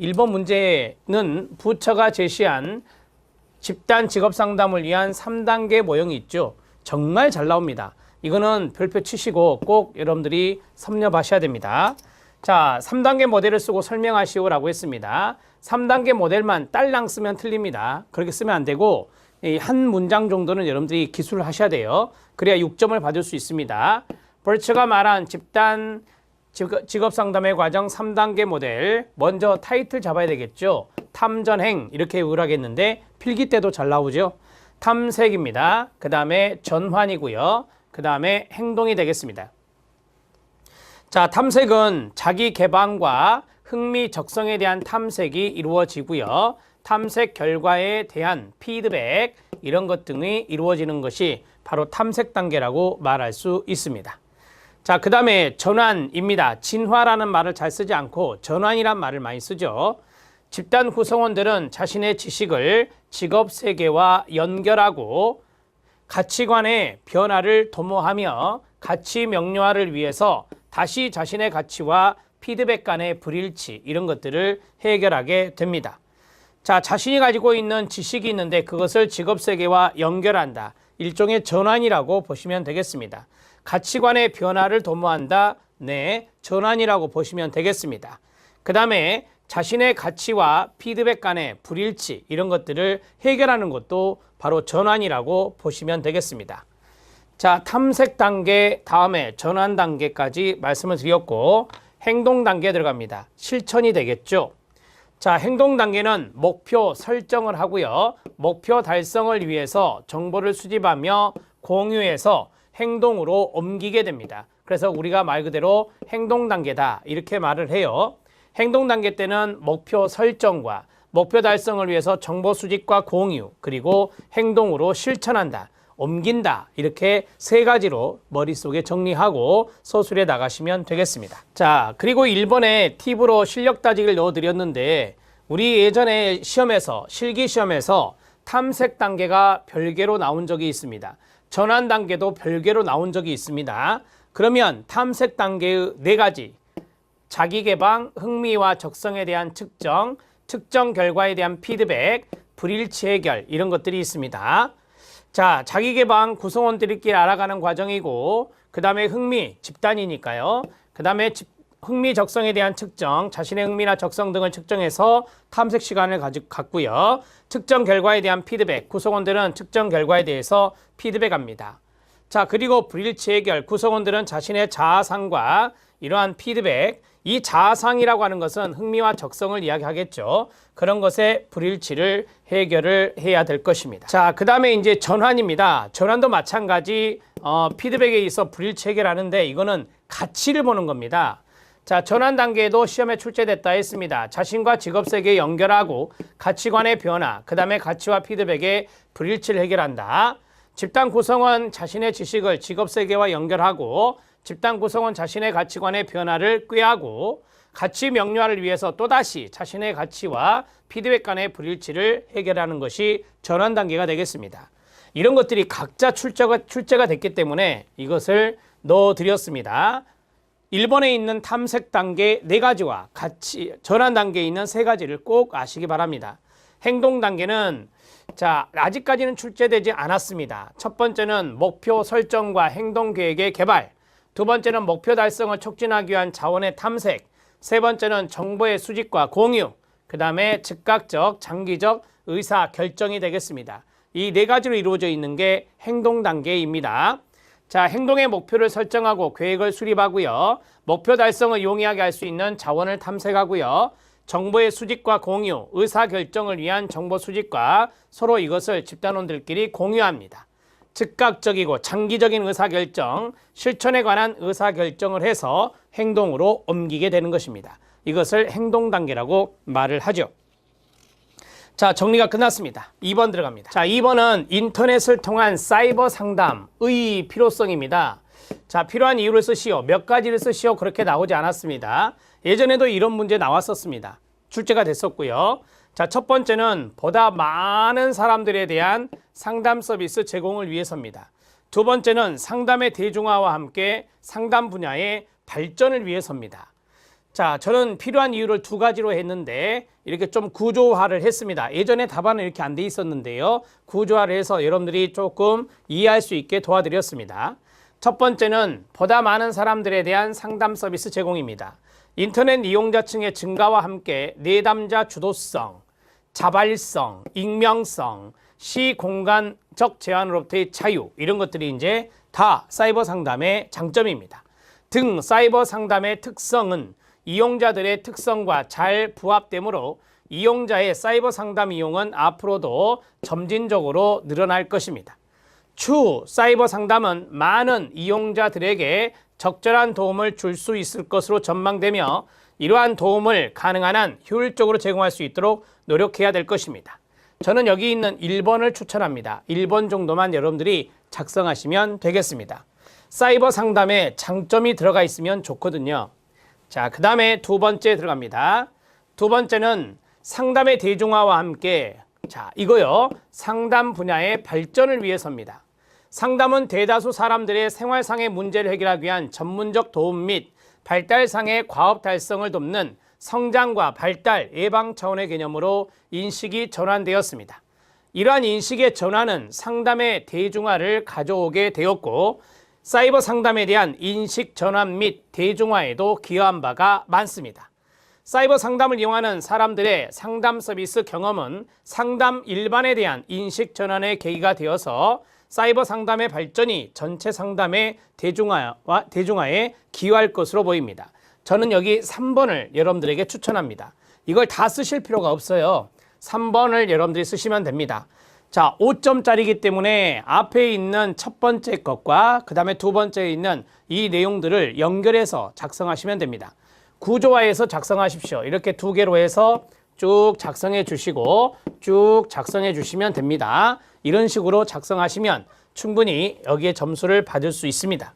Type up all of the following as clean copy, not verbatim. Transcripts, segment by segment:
1번 문제는 부처가 제시한 집단 직업 상담을 위한 3단계 모형이 있죠. 정말 잘 나옵니다. 이거는 별표 치시고 꼭 여러분들이 섭렵하셔야 됩니다. 자, 3단계 모델을 쓰고 설명하시오라고 했습니다. 3단계 모델만 딸랑 쓰면 틀립니다. 그렇게 쓰면 안 되고 한 문장 정도는 여러분들이 기술을 하셔야 돼요. 그래야 6점을 받을 수 있습니다. 벌처가 말한 집단 직업 상담의 과정 3단계 모델, 먼저 타이틀 잡아야 되겠죠. 탐전행 이렇게 의뢰하겠는데 필기 때도 잘 나오죠. 탐색입니다. 그 다음에 전환이고요. 그 다음에 행동이 되겠습니다. 자, 탐색은 자기 개방과 흥미, 적성에 대한 탐색이 이루어지고요. 탐색 결과에 대한 피드백 이런 것 등이 이루어지는 것이 바로 탐색 단계라고 말할 수 있습니다. 자, 그 다음에 전환입니다. 진화라는 말을 잘 쓰지 않고 전환이란 말을 많이 쓰죠. 집단 구성원들은 자신의 지식을 직업 세계와 연결하고 가치관의 변화를 도모하며 가치 명료화를 위해서 다시 자신의 가치와 피드백 간의 불일치 이런 것들을 해결하게 됩니다. 자, 자신이 가지고 있는 지식이 있는데 그것을 직업 세계와 연결한다. 일종의 전환이라고 보시면 되겠습니다. 가치관의 변화를 도모한다. 네, 전환이라고 보시면 되겠습니다. 그 다음에 자신의 가치와 피드백 간의 불일치 이런 것들을 해결하는 것도 바로 전환이라고 보시면 되겠습니다. 자, 탐색 단계 다음에 전환 단계까지 말씀을 드렸고 행동 단계에 들어갑니다. 실천이 되겠죠. 자, 행동 단계는 목표 설정을 하고요. 목표 달성을 위해서 정보를 수집하며 공유해서 행동으로 옮기게 됩니다. 그래서 우리가 말 그대로 행동 단계다 이렇게 말을 해요. 행동 단계 때는 목표 설정과 목표 달성을 위해서 정보 수집과 공유 그리고 행동으로 실천한다. 옮긴다 이렇게 세 가지로 머릿속에 정리하고 서술해 나가시면 되겠습니다. 자, 그리고 1번에 팁으로 실력 따지기를 넣어드렸는데 우리 예전에 시험에서 실기 시험에서 탐색 단계가 별개로 나온 적이 있습니다. 전환 단계도 별개로 나온 적이 있습니다. 그러면 탐색 단계의 4가지 자기 개방, 흥미와 적성에 대한 측정, 측정 결과에 대한 피드백, 불일치 해결 이런 것들이 있습니다. 자, 자기 개방 구성원들끼리 알아가는 과정이고 그 다음에 흥미, 집단이니까요. 그 다음에 흥미, 적성에 대한 측정, 자신의 흥미나 적성 등을 측정해서 탐색 시간을 갖고요. 측정 결과에 대한 피드백, 구성원들은 측정 결과에 대해서 피드백합니다. 자, 그리고 불일치 해결, 구성원들은 자신의 자아상과 이러한 피드백, 이 자아상이라고 하는 것은 흥미와 적성을 이야기하겠죠. 그런 것의 불일치를 해결을 해야 될 것입니다. 자, 그 다음에 이제 전환입니다. 전환도 마찬가지 피드백에 있어 불일치 해결하는데 이거는 가치를 보는 겁니다. 자, 전환 단계에도 시험에 출제됐다 했습니다. 자신과 직업 세계에 연결하고 가치관의 변화, 그 다음에 가치와 피드백의 불일치를 해결한다. 집단 구성원 자신의 지식을 직업 세계와 연결하고 집단 구성원 자신의 가치관의 변화를 꾀하고 가치 명료화를 위해서 또다시 자신의 가치와 피드백 간의 불일치를 해결하는 것이 전환 단계가 되겠습니다. 이런 것들이 각자 출제가 됐기 때문에 이것을 넣어드렸습니다. 1번에 있는 탐색 단계 4가지와 같이 전환 단계에 있는 3가지를 꼭 아시기 바랍니다. 행동 단계는 자, 아직까지는 출제되지 않았습니다. 첫 번째는 목표 설정과 행동 계획의 개발, 두 번째는 목표 달성을 촉진하기 위한 자원의 탐색, 세 번째는 정보의 수집과 공유, 그 다음에 즉각적, 장기적 의사 결정이 되겠습니다. 이 4가지로 이루어져 있는 게 행동 단계입니다. 자, 행동의 목표를 설정하고 계획을 수립하고요. 목표 달성을 용이하게 할 수 있는 자원을 탐색하고요. 정보의 수집과 공유, 의사결정을 위한 정보 수집과 서로 이것을 집단원들끼리 공유합니다. 즉각적이고 장기적인 의사결정, 실천에 관한 의사결정을 해서 행동으로 옮기게 되는 것입니다. 이것을 행동 단계라고 말을 하죠. 자, 정리가 끝났습니다. 2번 들어갑니다. 자, 2번은 인터넷을 통한 사이버 상담의 필요성입니다. 자, 필요한 이유를 쓰시오. 몇 가지를 쓰시오. 그렇게 나오지 않았습니다. 예전에도 이런 문제 나왔었습니다. 출제가 됐었고요. 자, 첫 번째는 보다 많은 사람들에 대한 상담 서비스 제공을 위해서입니다. 두 번째는 상담의 대중화와 함께 상담 분야의 발전을 위해서입니다. 자, 저는 필요한 이유를 두 가지로 했는데 이렇게 좀 구조화를 했습니다. 예전에 답안은 이렇게 안 돼 있었는데요. 구조화를 해서 여러분들이 조금 이해할 수 있게 도와드렸습니다. 첫 번째는 보다 많은 사람들에 대한 상담 서비스 제공입니다. 인터넷 이용자층의 증가와 함께 내담자 주도성, 자발성, 익명성, 시공간적 제한으로부터의 자유, 이런 것들이 이제 다 사이버 상담의 장점입니다. 등 사이버 상담의 특성은 이용자들의 특성과 잘 부합되므로 이용자의 사이버 상담 이용은 앞으로도 점진적으로 늘어날 것입니다. 추후 사이버 상담은 많은 이용자들에게 적절한 도움을 줄 수 있을 것으로 전망되며 이러한 도움을 가능한 한 효율적으로 제공할 수 있도록 노력해야 될 것입니다. 저는 여기 있는 1번을 추천합니다. 1번 정도만 여러분들이 작성하시면 되겠습니다. 사이버 상담에 장점이 들어가 있으면 좋거든요. 자, 그 다음에 두 번째 들어갑니다. 두 번째는 상담의 대중화와 함께, 자, 이거요, 상담 분야의 발전을 위해서입니다. 상담은 대다수 사람들의 생활상의 문제를 해결하기 위한 전문적 도움 및 발달상의 과업 달성을 돕는 성장과 발달, 예방 차원의 개념으로 인식이 전환되었습니다. 이러한 인식의 전환은 상담의 대중화를 가져오게 되었고 사이버 상담에 대한 인식 전환 및 대중화에도 기여한 바가 많습니다. 사이버 상담을 이용하는 사람들의 상담 서비스 경험은 상담 일반에 대한 인식 전환의 계기가 되어서 사이버 상담의 발전이 전체 상담의 대중화에 기여할 것으로 보입니다. 저는 여기 3번을 여러분들에게 추천합니다. 이걸 다 쓰실 필요가 없어요. 3번을 여러분들이 쓰시면 됩니다. 자, 5점짜리이기 때문에 앞에 있는 첫 번째 것과 그 다음에 두 번째에 있는 이 내용들을 연결해서 작성하시면 됩니다. 구조화해서 작성하십시오. 이렇게 두 개로 해서 쭉 작성해 주시고 쭉 작성해 주시면 됩니다. 이런 식으로 작성하시면 충분히 여기에 점수를 받을 수 있습니다.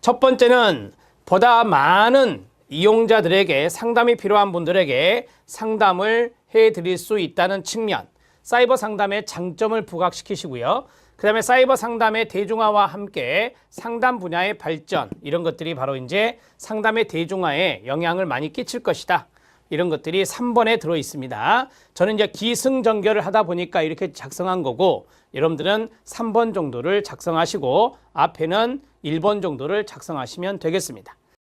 첫 번째는 보다 많은 이용자들에게 상담이 필요한 분들에게 상담을 해드릴 수 있다는 측면, 사이버 상담의 장점을 부각시키시고요. 그 다음에 사이버 상담의 대중화와 함께 상담 분야의 발전, 이런 것들이 바로 이제 상담의 대중화에 영향을 많이 끼칠 것이다. 이런 것들이 3번에 들어 있습니다. 저는 이제 기승전결을 하다 보니까 이렇게 작성한 거고 여러분들은 3번 정도를 작성하시고 앞에는 1번 정도를 작성하시면 되겠습니다.